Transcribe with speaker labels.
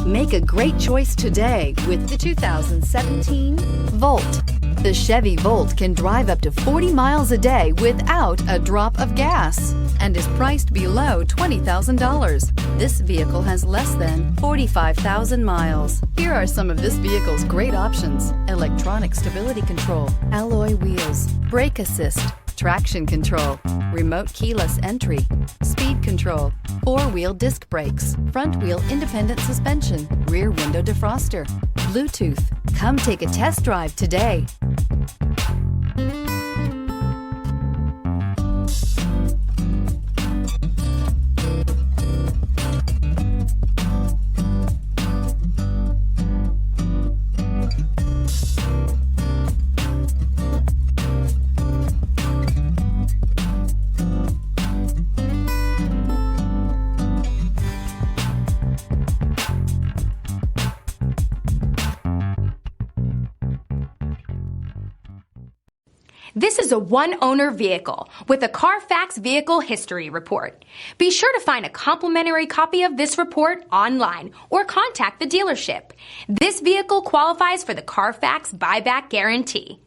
Speaker 1: Make a great choice today with the 2017 Volt. The Chevy Volt can drive up to 40 miles a day without a drop of gas and is priced below $20,000. This vehicle has less than 45,000 miles. Here are some of this vehicle's great options: electronic stability control, alloy wheels, brake assist, traction control, remote keyless entry, speed control, four-wheel disc brakes, front-wheel independent suspension, rear window defroster, Bluetooth. Come take a test drive today.
Speaker 2: This is a one-owner vehicle with a CARFAX Vehicle History Report. Be sure to find a complimentary copy of this report online or contact the dealership. This vehicle qualifies for the CARFAX Buyback Guarantee.